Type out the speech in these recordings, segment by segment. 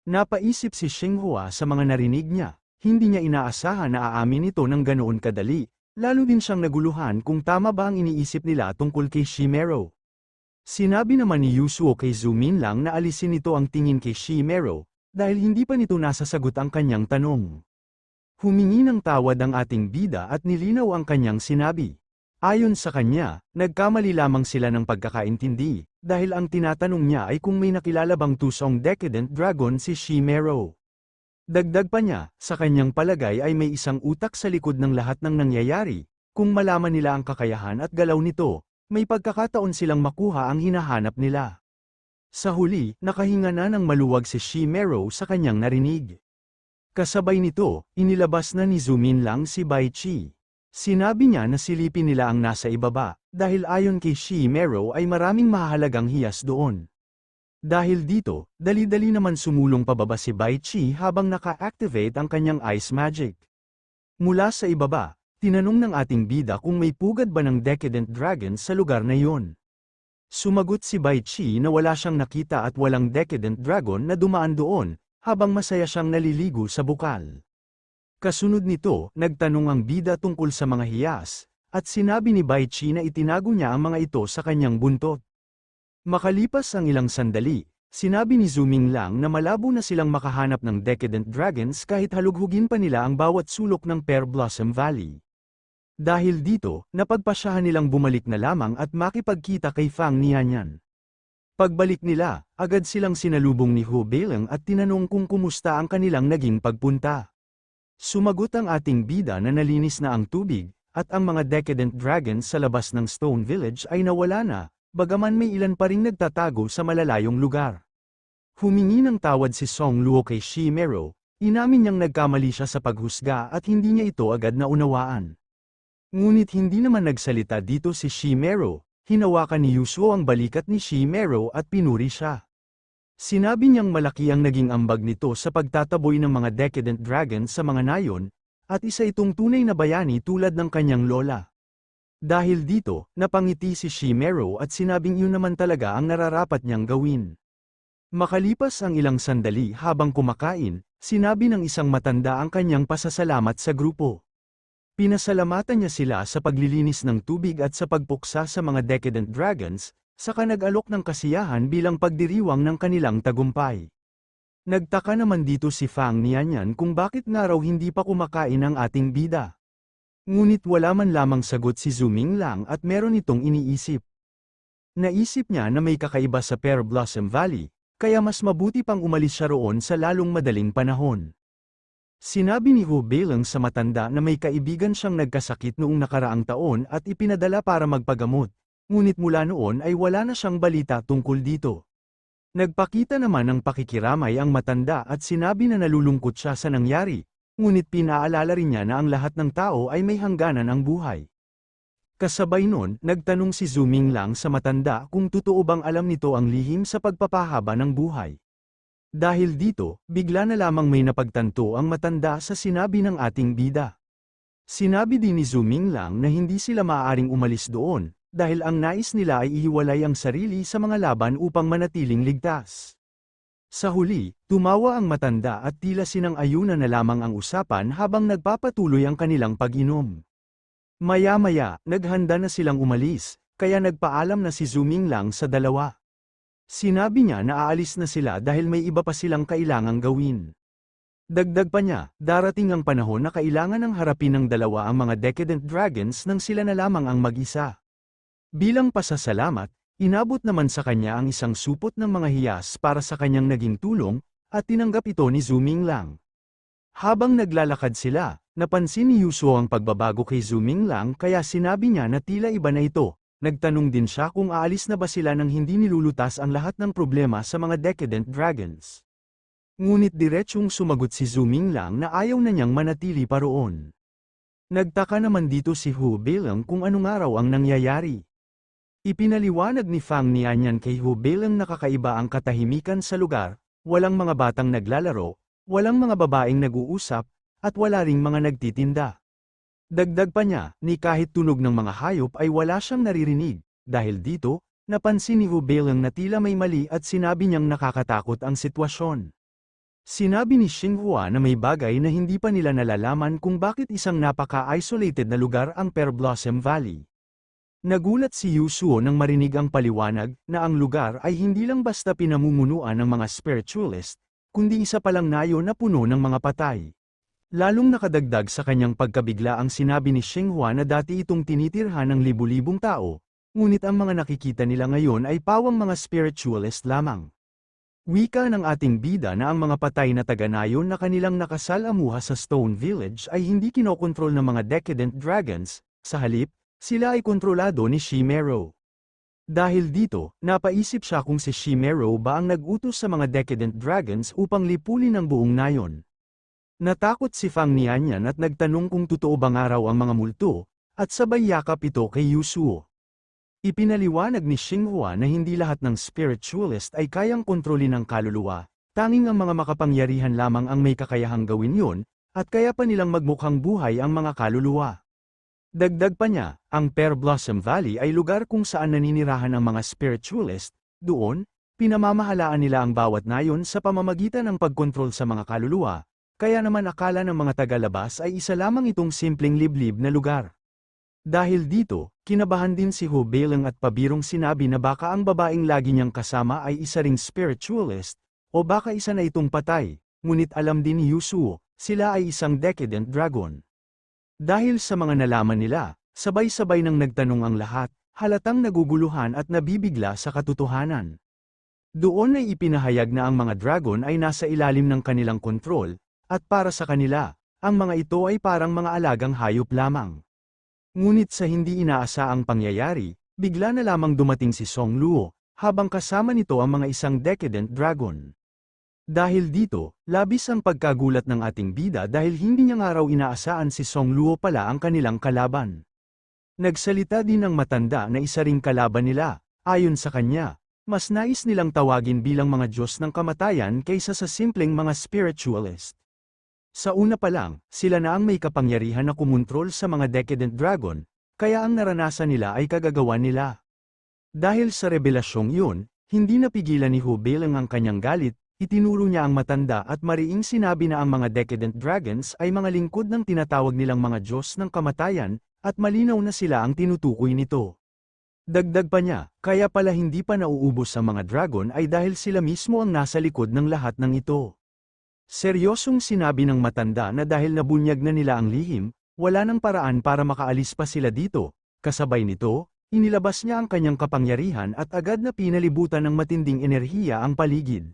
Napaisip si Xinghua sa mga narinig niya, hindi niya inaasahan na aamin ito ng ganoon kadali, lalo din siyang naguluhan kung tama ba ang iniisip nila tungkol kay Shimero. Sinabi naman ni Yusuo kay Zumin lang na alisin nito ang tingin kay Shimero, dahil hindi pa nito nasasagot ang kanyang tanong. Humingi ng tawad ang ating bida at nilinaw ang kanyang sinabi. Ayon sa kanya, nagkamali lamang sila ng pagkakaintindi, dahil ang tinatanong niya ay kung may nakilala bang tusong decadent dragon si Shimero. Dagdag pa niya, sa kanyang palagay ay may isang utak sa likod ng lahat ng nangyayari, kung malaman nila ang kakayahan at galaw nito, may pagkakataon silang makuha ang hinahanap nila. Sa huli, nakahinga na ng maluwag si Shimero sa kanyang narinig. Kasabay nito, inilabas na ni Zumin lang si Bai Qi. Sinabi niya na silipin nila ang nasa ibaba, dahil ayon kay Shimero ay maraming mahalagang hiyas doon. Dahil dito, dali-dali naman sumulong pababa si Bai Qi habang naka-activate ang kanyang ice magic. Mula sa ibaba, tinanong ng ating bida kung may pugad ba ng decadent dragon sa lugar na iyon. Sumagot si Bai Qi na wala siyang nakita at walang decadent dragon na dumaan doon, habang masaya siyang naliligo sa bukal. Kasunod nito, nagtanong ang bida tungkol sa mga hiyas, at sinabi ni Bai Qi na itinago niya ang mga ito sa kanyang buntot. Makalipas ang ilang sandali, sinabi ni Zuming lang na malabo na silang makahanap ng decadent dragons kahit halughugin pa nila ang bawat sulok ng Pear Blossom Valley. Dahil dito, napagpasyahan nilang bumalik na lamang at makipagkita kay Fang Nianyan. Pagbalik nila, agad silang sinalubong ni Hu Beileng at tinanong kung kumusta ang kanilang naging pagpunta. Sumagot ang ating bida na nalinis na ang tubig, at ang mga decadent dragons sa labas ng Stone Village ay nawala na, bagaman may ilan pa ring nagtatago sa malalayong lugar. Humingi ng tawad si Song Luo kay Shimero, inamin niyang nagkamali siya sa paghusga at hindi niya ito agad naunawaan. Ngunit hindi naman nagsalita dito si Shimero, hinawakan ni Yusuo ang balikat ni Shimero at pinuri siya. Sinabi niyang malaki ang naging ambag nito sa pagtataboy ng mga decadent dragons sa mga nayon, at isa itong tunay na bayani tulad ng kanyang lola. Dahil dito, napangiti si Shimero at sinabing yun naman talaga ang nararapat niyang gawin. Makalipas ang ilang sandali habang kumakain, sinabi ng isang matanda ang kanyang pasasalamat sa grupo. Pinasalamatan niya sila sa paglilinis ng tubig at sa pagpuksa sa mga decadent dragons, saka nag-alok ng kasiyahan bilang pagdiriwang ng kanilang tagumpay. Nagtaka naman dito si Fang Nianyan kung bakit nga raw hindi pa kumakain ang ating bida. Ngunit wala man lamang sagot si Zuming lang at meron itong iniisip. Naisip niya na may kakaiba sa Pear Blossom Valley, kaya mas mabuti pang umalis siya roon sa lalong madaling panahon. Sinabi ni Hu Beileng sa matanda na may kaibigan siyang nagkasakit noong nakaraang taon at ipinadala para magpagamot. Ngunit mula noon ay wala na siyang balita tungkol dito. Nagpakita naman ng pakikiramay ang matanda at sinabi na nalulungkot siya sa nangyari, ngunit pinaalala rin niya na ang lahat ng tao ay may hangganan ang buhay. Kasabay nun, nagtanong si Zuming lang sa matanda kung totoo bang alam nito ang lihim sa pagpapahaba ng buhay. Dahil dito, bigla na lamang may napagtanto ang matanda sa sinabi ng ating bida. Sinabi din ni Zuming lang na hindi sila maaaring umalis doon, dahil ang nais nila ay ihiwalay ang sarili sa mga laban upang manatiling ligtas. Sa huli, tumawa ang matanda at tila sinang-ayunan na lamang ang usapan habang nagpapatuloy ang kanilang pag-inom. Maya-maya, naghanda na silang umalis, kaya nagpaalam na si Zuming lang sa dalawa. Sinabi niya na aalis na sila dahil may iba pa silang kailangang gawin. Dagdag pa niya, darating ang panahon na kailangan ng harapin ng dalawa ang mga decadent dragons nang sila na lamang ang mag-isa. Bilang pasasalamat, inabot naman sa kanya ang isang supot ng mga hiyas para sa kanyang naging tulong, at tinanggap ito ni Zuming lang. Habang naglalakad sila, napansin ni Yusuo ang pagbabago kay Zuming lang kaya sinabi niya na tila iba na ito. Nagtanong din siya kung aalis na ba sila nang hindi nilulutas ang lahat ng problema sa mga decadent dragons. Ngunit diretsyong sumagot si Zuming lang na ayaw na niyang manatili pa roon. Nagtaka naman dito si Hu Beileng kung anong araw ang nangyayari. Ipinaliwanag ni Fang Nianyan kay Hu Beileng na kakaiba ang katahimikan sa lugar, walang mga batang naglalaro, walang mga babaeng nag-uusap, at wala ring mga nagtitinda. Dagdag pa niya, ni kahit tunog ng mga hayop ay wala siyang naririnig, dahil dito, napansin ni Hu Beileng na tila may mali at sinabi niyang nakakatakot ang sitwasyon. Sinabi ni Xinhua na may bagay na hindi pa nila nalalaman kung bakit isang napaka-isolated na lugar ang Pear Blossom Valley. Nagulat si Yusuo nang marinig ang paliwanag na ang lugar ay hindi lang basta pinamumunuan ng mga spiritualist, kundi isa palang nayo na puno ng mga patay. Lalong nakadagdag sa kanyang pagkabigla ang sinabi ni Xinhua na dati itong tinitirhan ng libu-libong tao, ngunit ang mga nakikita nila ngayon ay pawang mga spiritualist lamang. Wika ng ating bida na ang mga patay na taga-nayon na kanilang nakasalamuha sa Stone Village ay hindi kinokontrol ng mga decadent dragons, sa halip, sila ay kontrolado ni Shimero. Dahil dito, napaisip siya kung si Shimero ba ang nag-utos sa mga decadent dragons upang lipulin ang buong nayon. Natakot si Fang Nianyan at nagtanong kung totoo bang araw ang mga multo, at sabay yakap ito kay Yusuo. Ipinaliwanag ni Xinhua na hindi lahat ng spiritualist ay kayang kontrolin ang kaluluwa, tanging ang mga makapangyarihan lamang ang may kakayahang gawin yun, at kaya pa nilang magmukhang buhay ang mga kaluluwa. Dagdag pa niya, ang Pear Blossom Valley ay lugar kung saan naninirahan ang mga spiritualist, doon, pinamamahalaan nila ang bawat nayon sa pamamagitan ng pagkontrol sa mga kaluluwa, kaya naman akala ng mga tagalabas ay isa lamang itong simpleng liblib na lugar. Dahil dito, kinabahan din si Hu Beileng at pabirong sinabi na baka ang babaeng lagi niyang kasama ay isa ring spiritualist, o baka isa na itong patay, ngunit alam din ni Yusuo, sila ay isang decadent dragon. Dahil sa mga nalaman nila, sabay-sabay nang nagtanong ang lahat, halatang naguguluhan at nabibigla sa katotohanan. Doon ay ipinahayag na ang mga dragon ay nasa ilalim ng kanilang kontrol, at para sa kanila, ang mga ito ay parang mga alagang hayop lamang. Ngunit sa hindi inaasaang pangyayari, bigla na lamang dumating si Song Luo, habang kasama nito ang mga isang decadent dragon. Dahil dito, labis ang pagkagulat ng ating bida dahil hindi niya nga raw inaasahan si Song Luo pala ang kanilang kalaban. Nagsalita din ng matanda na isa ring kalaban nila, ayon sa kanya, mas nais nilang tawagin bilang mga Diyos ng kamatayan kaysa sa simpleng mga spiritualist. Sa una pa lang, sila na ang may kapangyarihan na kumontrol sa mga decadent dragon, kaya ang naranasan nila ay kagagawan nila. Dahil sa revelasyong yun, hindi napigilan ni Hu Beileng ang kanyang galit, itinuro niya ang matanda at mariing sinabi na ang mga decadent dragons ay mga lingkod ng tinatawag nilang mga Diyos ng kamatayan, at malinaw na sila ang tinutukoy nito. Dagdag pa niya, kaya pala hindi pa nauubos ang mga dragon ay dahil sila mismo ang nasa likod ng lahat ng ito. Seryosong sinabi ng matanda na dahil nabunyag na nila ang lihim, wala nang paraan para makaalis pa sila dito. Kasabay nito, inilabas niya ang kanyang kapangyarihan at agad na pinalibutan ng matinding enerhiya ang paligid.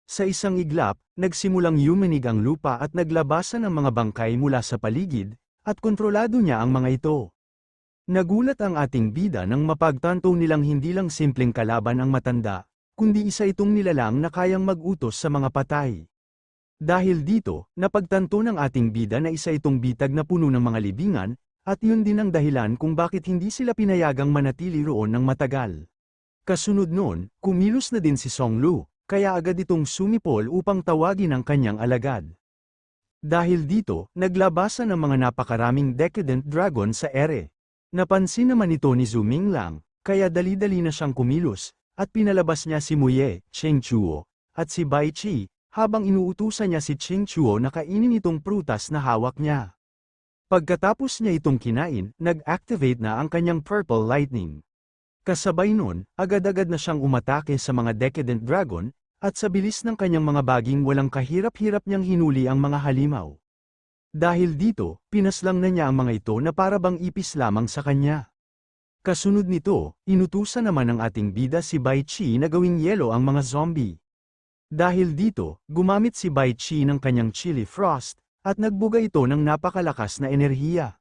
Sa isang iglap, nagsimulang yumanig ang lupa at naglabasan ang mga bangkay mula sa paligid, at kontrolado niya ang mga ito. Nagulat ang ating bida nang mapagtanto nilang hindi lang simpleng kalaban ang matanda, kundi isa itong nilalang na kayang mag-utos sa mga patay. Dahil dito, napagtanto ng ating bida na isa itong bitag na puno ng mga libingan, at yun din ang dahilan kung bakit hindi sila pinayagang manatili roon ng matagal. Kasunod noon, kumilos na din si Song Lu, kaya agad itong sumipol upang tawagin ang kanyang alagad. Dahil dito, naglabasan ang mga napakaraming decadent dragon sa ere. Napansin naman ito ni Zhu Minglang, kaya dali-dali na siyang kumilos, at pinalabas niya si Muye, Cheng Chuo, at si Bai Qi, habang inuutusan niya si Cheng Chuo na kainin itong prutas na hawak niya. Pagkatapos niya itong kinain, nag-activate na ang kanyang Purple Lightning. Kasabay nun, agad-agad na siyang umatake sa mga decadent dragon, at sa bilis ng kanyang mga baging walang kahirap-hirap niyang hinuli ang mga halimaw. Dahil dito, pinaslang na niya ang mga ito na para bang ipis lamang sa kanya. Kasunod nito, inutusan naman ng ating bida si Bai Qi na gawing yelo ang mga zombie. Dahil dito, gumamit si Bai Qi ng kanyang Chili Frost, at nagbuga ito ng napakalakas na enerhiya.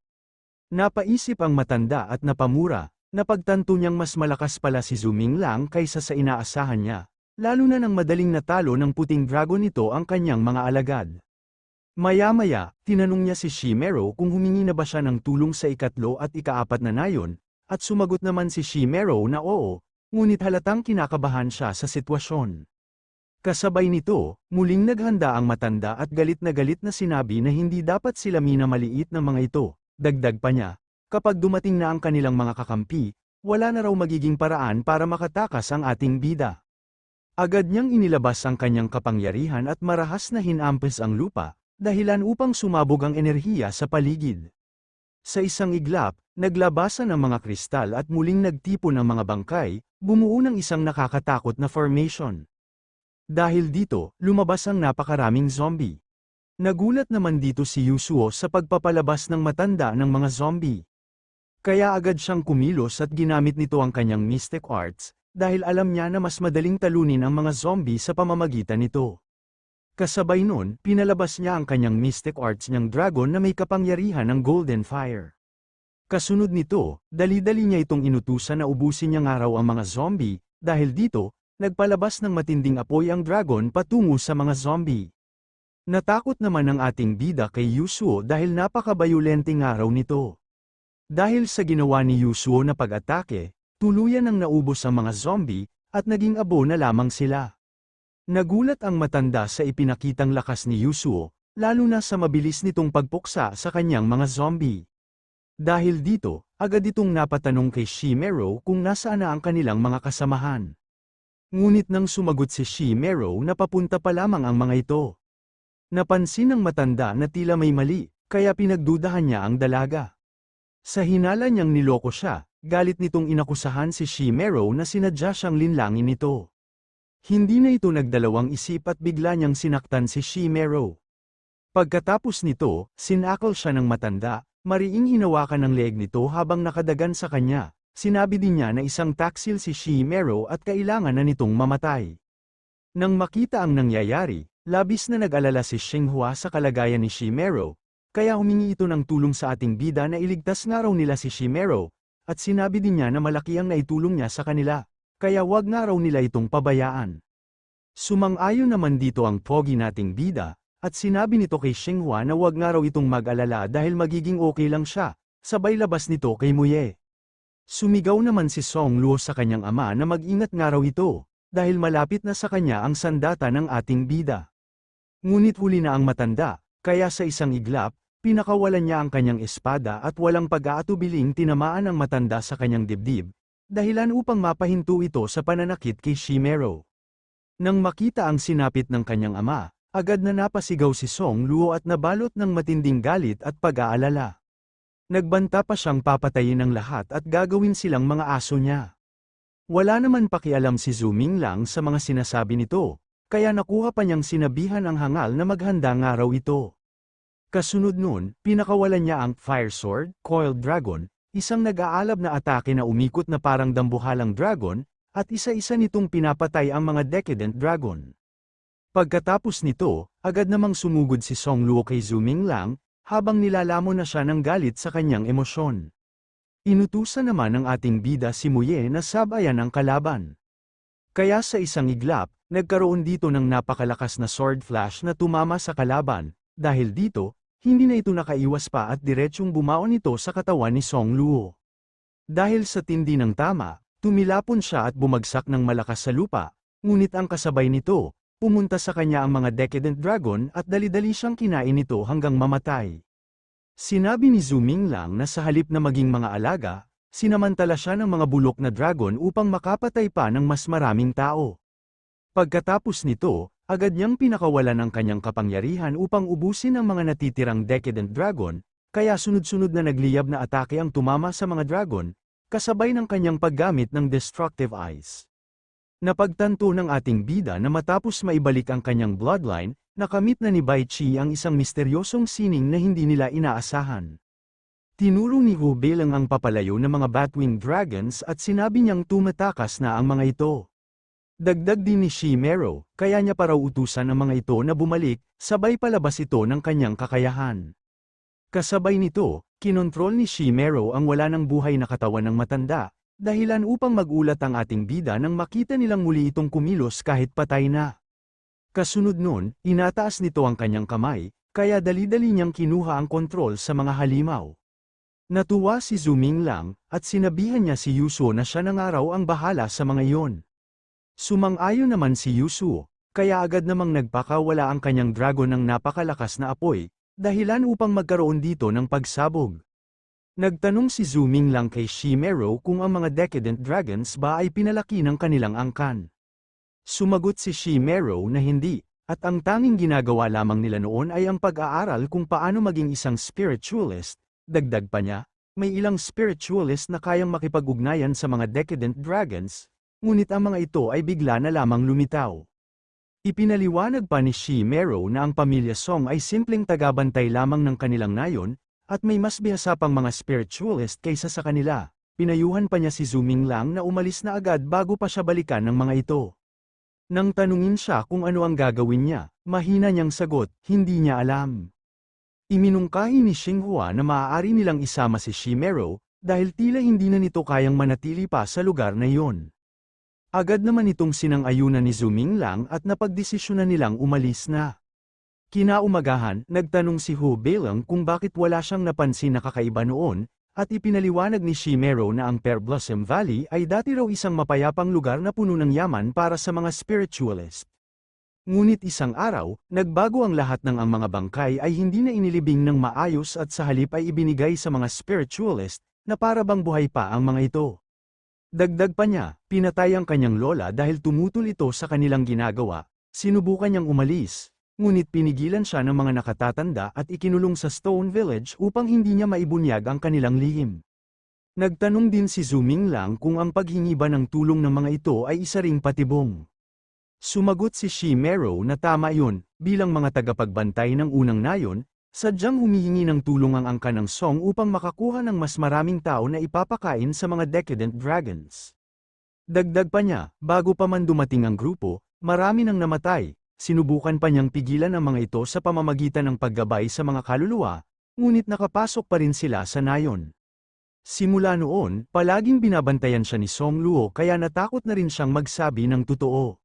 Napaisip ang matanda at napamura, napagtanto niyang mas malakas pala si Zhu Minglang kaysa sa inaasahan niya, lalo na nang madaling natalo ng puting dragon nito ang kanyang mga alagad. Maya-maya, tinanong niya si Shimero kung humingi na ba siya ng tulong sa ikatlo at ikaapat na nayon, at sumagot naman si Shimero na oo, ngunit halatang kinakabahan siya sa sitwasyon. Kasabay nito, muling naghanda ang matanda at galit na sinabi na hindi dapat sila minamaliit ng mga ito. Dagdag pa niya, kapag dumating na ang kanilang mga kakampi, wala na raw magiging paraan para makatakas ang ating bida. Agad niyang inilabas ang kanyang kapangyarihan at marahas na hinampas ang lupa, dahilan upang sumabog ang enerhiya sa paligid. Sa isang iglap, naglabasan ang mga kristal at muling nagtipon ang mga bangkay, bumuo ng isang nakakatakot na formation. Dahil dito, lumabas ang napakaraming zombie. Nagulat naman dito si Yasuo sa pagpapalabas ng matanda ng mga zombie. Kaya agad siyang kumilos at ginamit nito ang kanyang mystic arts, dahil alam niya na mas madaling talunin ang mga zombie sa pamamagitan nito. Kasabay nun, pinalabas niya ang kanyang mystic arts niyang dragon na may kapangyarihan ng golden fire. Kasunod nito, dali-dali niya itong inutusan na ubusin niya nga raw ang mga zombie, dahil dito, nagpalabas ng matinding apoy ang dragon patungo sa mga zombie. Natakot naman ang ating bida kay Yasuo dahil napakabayolente nga raw nito. Dahil sa ginawa ni Yasuo na pag-atake, tuluyan ang naubos ang mga zombie, at naging abo na lamang sila. Nagulat ang matanda sa ipinakitang lakas ni Yasuo, lalo na sa mabilis nitong pagpuksa sa kanyang mga zombie. Dahil dito, agad itong napatanong kay Shimero kung nasaan na ang kanilang mga kasamahan. Ngunit nang sumagot si Shimero na papunta pa lamang ang mga ito. Napansin ng matanda na tila may mali, kaya pinagdudahan niya ang dalaga. Sa hinala niyang niloko siya, galit nitong inakusahan si Shimero na sinadya siyang linlangin nito. Hindi na ito nagdalawang isip at bigla niyang sinaktan si Shimero. Pagkatapos nito, sinakal siya ng matanda, mariing hinawakan ng leeg nito habang nakadagan sa kanya. Sinabi din niya na isang taksil si Shimero at kailangan na nitong mamatay. Nang makita ang nangyayari, labis na nag-alala si Xinghua sa kalagayan ni Shimero, kaya humingi ito ng tulong sa ating bida na iligtas nga raw nila si Shimero, at sinabi din niya na malaki ang naitulong niya sa kanila, kaya wag nga raw nila itong pabayaan. Sumang-ayon naman dito ang pogi nating bida, at sinabi nito kay Xinghua na wag nga raw itong mag-alala dahil magiging okay lang siya, sabay labas nito kay Muye. Sumigaw naman si Song Luo sa kanyang ama na mag-ingat nga raw ito, dahil malapit na sa kanya ang sandata ng ating bida. Ngunit huli na ang matanda, kaya sa isang iglap, pinakawalan niya ang kanyang espada at walang pag-aatubiling tinamaan ang matanda sa kanyang dibdib, dahilan upang mapahinto ito sa pananakit kay Shimero. Nang makita ang sinapit ng kanyang ama, agad na napasigaw si Song Luo at nabalot ng matinding galit at pag-aalala. Nagbanta pa siyang papatayin ng lahat at gagawin silang mga aso niya. Wala naman pakialam si Zhu Minglang sa mga sinasabi nito, kaya nakuha pa niyang sinabihan ang hangal na maghanda nga raw ito. Kasunod nun, pinakawalan niya ang Fire Sword, Coiled Dragon, isang nag-aalab na atake na umikot na parang dambuhalang dragon, at isa-isa nitong pinapatay ang mga Decadent Dragon. Pagkatapos nito, agad namang sumugod si Song Luo kay Zhu Minglang, habang nilalamon na siya ng galit sa kanyang emosyon. Inutusan naman ng ating bida si Muye na sabayan ang kalaban. Kaya sa isang iglap, nagkaroon dito ng napakalakas na sword flash na tumama sa kalaban, dahil dito, hindi na ito nakaiwas pa at diretsyong bumaon ito sa katawan ni Song Luo. Dahil sa tindi ng tama, tumilapon siya at bumagsak ng malakas sa lupa, ngunit ang kasabay nito, pumunta sa kanya ang mga Decadent Dragon at dali-dali siyang kinain nito hanggang mamatay. Sinabi ni Zhu Minglang na sa halip na maging mga alaga, sinamantala siya ng mga bulok na dragon upang makapatay pa ng mas maraming tao. Pagkatapos nito, agad niyang pinakawalan ang kanyang kapangyarihan upang ubusin ang mga natitirang Decadent Dragon, kaya sunod-sunod na nagliyab na atake ang tumama sa mga dragon, kasabay ng kanyang paggamit ng Destructive Eyes. Napagtanto ng ating bida na matapos maibalik ang kanyang bloodline, nakamit na ni Bai Qi ang isang misteryosong sining na hindi nila inaasahan. Tinuro ni Hu Beilang ang papalayo ng mga Batwing Dragons at sinabi niyang tumatakas na ang mga ito. Dagdag din ni Shimero, kaya niya pa raw utusan ang mga ito na bumalik, sabay palabas ito ng kanyang kakayahan. Kasabay nito, kinontrol ni Shimero ang wala ng buhay na katawan ng matanda, dahilan upang magulat ang ating bida nang makita nilang muli itong kumilos kahit patay na. Kasunod nun, inataas nito ang kanyang kamay, kaya dali-dali niyang kinuha ang kontrol sa mga halimaw. Natuwa si Zhu Minglang, at sinabihan niya si Yasuo na siya na nga raw ang bahala sa mga iyon. Sumang-ayon naman si Yasuo, kaya agad namang nagpakawala ang kanyang dragon ng napakalakas na apoy, dahilan upang magkaroon dito ng pagsabog. Nagtanong si Zhu Minglang kay Shimero kung ang mga Decadent Dragons ba ay pinalaki ng kanilang angkan. Sumagot si Shimero na hindi, at ang tanging ginagawa lamang nila noon ay ang pag-aaral kung paano maging isang spiritualist. Dagdag pa niya, may ilang spiritualist na kayang makipag-ugnayan sa mga decadent dragons, ngunit ang mga ito ay bigla na lamang lumitaw. Ipinaliwanag pa ni Shimero na ang pamilya Song ay simpleng tagabantay lamang ng kanilang nayon, at may mas bihasa pang mga spiritualist kaysa sa kanila. Pinayuhan pa niya si Zuming Lang na umalis na agad bago pa siya balikan ng mga ito. Nang tanungin siya kung ano ang gagawin niya, mahina niyang sagot, hindi niya alam. Iminungkahi ni Xinghua na maaari nilang isama si Shimero, dahil tila hindi na nito kayang manatili pa sa lugar na iyon. Agad naman itong sinang-ayunan ni Zuming Lang at napagdesisyonan nilang umalis na. Kinaumagahan, nagtanong si Hu Beilang kung bakit wala siyang napansin na kakaiba noon, at ipinaliwanag ni Shimero na ang Pear Blossom Valley ay dati raw isang mapayapang lugar na puno ng yaman para sa mga spiritualist. Ngunit isang araw, nagbago ang lahat ng ang mga bangkay ay hindi na inilibing ng maayos at sa halip ay ibinigay sa mga spiritualist, na para bang buhay pa ang mga ito. Dagdag pa niya, pinatay ang kanyang lola dahil tumutol ito sa kanilang ginagawa, sinubukan niyang umalis, ngunit pinigilan siya ng mga nakatatanda at ikinulong sa Stone Village upang hindi niya maibunyag ang kanilang lihim. Nagtanong din si Zuming Lang kung ang paghingi ba ng tulong ng mga ito ay isa ring patibong. Sumagot si Shimero na tama yun, bilang mga tagapagbantay ng unang nayon, sadyang humihingi ng tulong ang angka ng Song upang makakuha ng mas maraming tao na ipapakain sa mga decadent dragons. Dagdag pa niya, bago pa man dumating ang grupo, marami nang namatay. Sinubukan pa niyang pigilan ang mga ito sa pamamagitan ng paggabay sa mga kaluluwa, ngunit nakapasok pa rin sila sa nayon. Simula noon, palaging binabantayan siya ni Song Luo kaya natakot na rin siyang magsabi ng totoo.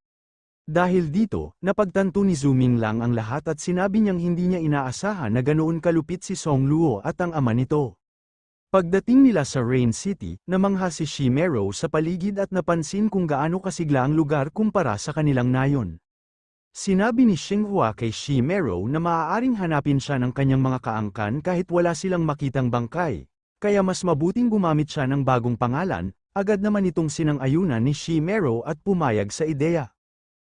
Dahil dito, napagtanto ni Zuming Lang ang lahat at sinabi niyang hindi niya inaasahan na ganoon kalupit si Song Luo at ang ama nito. Pagdating nila sa Rain City, namangha si Shimero sa paligid at napansin kung gaano kasigla ang lugar kumpara sa kanilang nayon. Sinabi ni Xinghua kay Shimero na maaaring hanapin siya ng kanyang mga kaangkan kahit wala silang makitang bangkay, kaya mas mabuting gumamit siya ng bagong pangalan. Agad naman itong sinang-ayunan ni Shimero at pumayag sa ideya.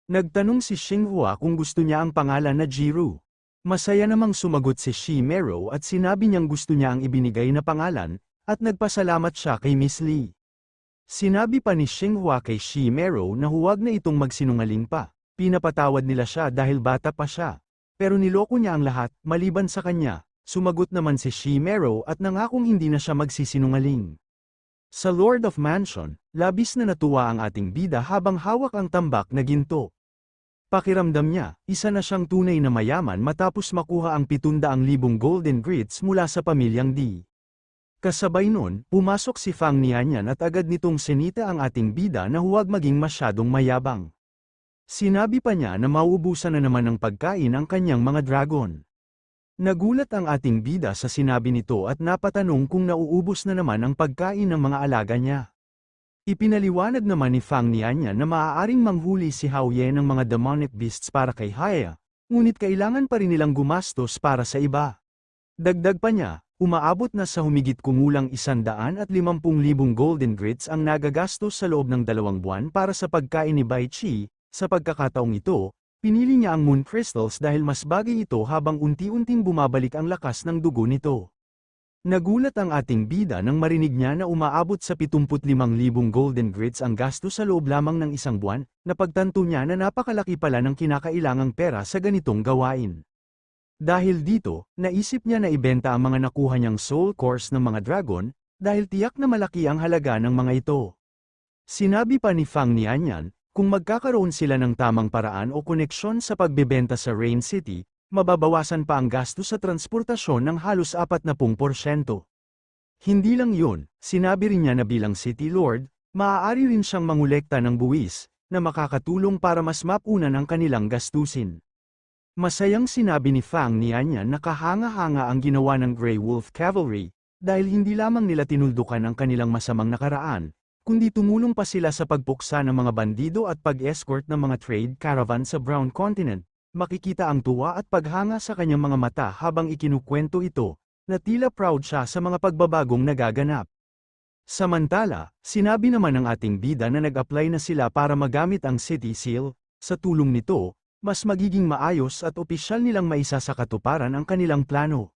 Nagtanong si Xinghua kung gusto niya ang pangalan na Jiru. Masaya namang sumagot si Shimero at sinabi niyang gusto niya ang ibinigay na pangalan, at nagpasalamat siya kay Miss Lee. Sinabi pa ni Xinghua kay Shimero na huwag na itong magsinungaling pa. Pinapatawad nila siya dahil bata pa siya. Pero niloko niya ang lahat, maliban sa kanya. Sumagot naman si Shimero at nangakong hindi na siya magsisinungaling. Sa Lord of Mansion, labis na natuwa ang ating bida habang hawak ang tambak na ginto. Pakiramdam niya, isa na siyang tunay na mayaman matapos makuha ang 700,000 golden grits mula sa pamilyang Di. Kasabay nun, pumasok si Fang Nianyan at agad nitong sinita ang ating bida na huwag maging masyadong mayabang. Sinabi pa niya na mauubusan na naman ng pagkain ang kanyang mga dragon. Nagulat ang ating bida sa sinabi nito at napatanong kung nauubos na naman ang pagkain ng mga alaga niya. Ipinaliwanag naman ni Fang Nianyan na maaaring manghuli si Hao Ye ng mga demonic beasts para kay Haya, ngunit kailangan pa rin nilang gumastos para sa iba. Dagdag pa niya, umaabot na sa humigit kumulang 150,000 golden grits ang nagagastos sa loob ng 2 buwan para sa pagkain ni Bai Chi. Sa pagkakataong ito, pinili niya ang moon crystals dahil mas bagay ito habang unti-unting bumabalik ang lakas ng dugo nito. Nagulat ang ating bida nang marinig niya na umaabot sa 75,000 golden grits ang gasto sa loob lamang ng 1 buwan, napagtanto niya na napakalaki pala ng kinakailangang pera sa ganitong gawain. Dahil dito, naisip niya na ibenta ang mga nakuha niyang soul cores ng mga dragon, dahil tiyak na malaki ang halaga ng mga ito. Sinabi pa ni Fang Nianyan, kung magkakaroon sila ng tamang paraan o koneksyon sa pagbebenta sa Rain City, mababawasan pa ang gasto sa transportasyon ng halos 40%. Hindi lang yun, sinabi rin niya na bilang City Lord, maaari rin siyang mangolekta ng buwis, na makakatulong para mas mapunan ang kanilang gastusin. Masayang sinabi ni Fang Nianyan na kahanga-hanga ang ginawa ng Grey Wolf Cavalry, dahil hindi lamang nila tinuldukan ang kanilang masamang nakaraan, kundi tumulong pa sila sa pagpuksa ng mga bandido at pag-escort ng mga trade caravan sa Brown Continent. Makikita ang tuwa at paghanga sa kanyang mga mata habang ikinukwento ito, na tila proud siya sa mga pagbabagong nagaganap. Samantala, sinabi naman ng ating bida na nag-apply na sila para magamit ang City Seal. Sa tulong nito, mas magiging maayos at opisyal nilang maisa sa katuparan ang kanilang plano.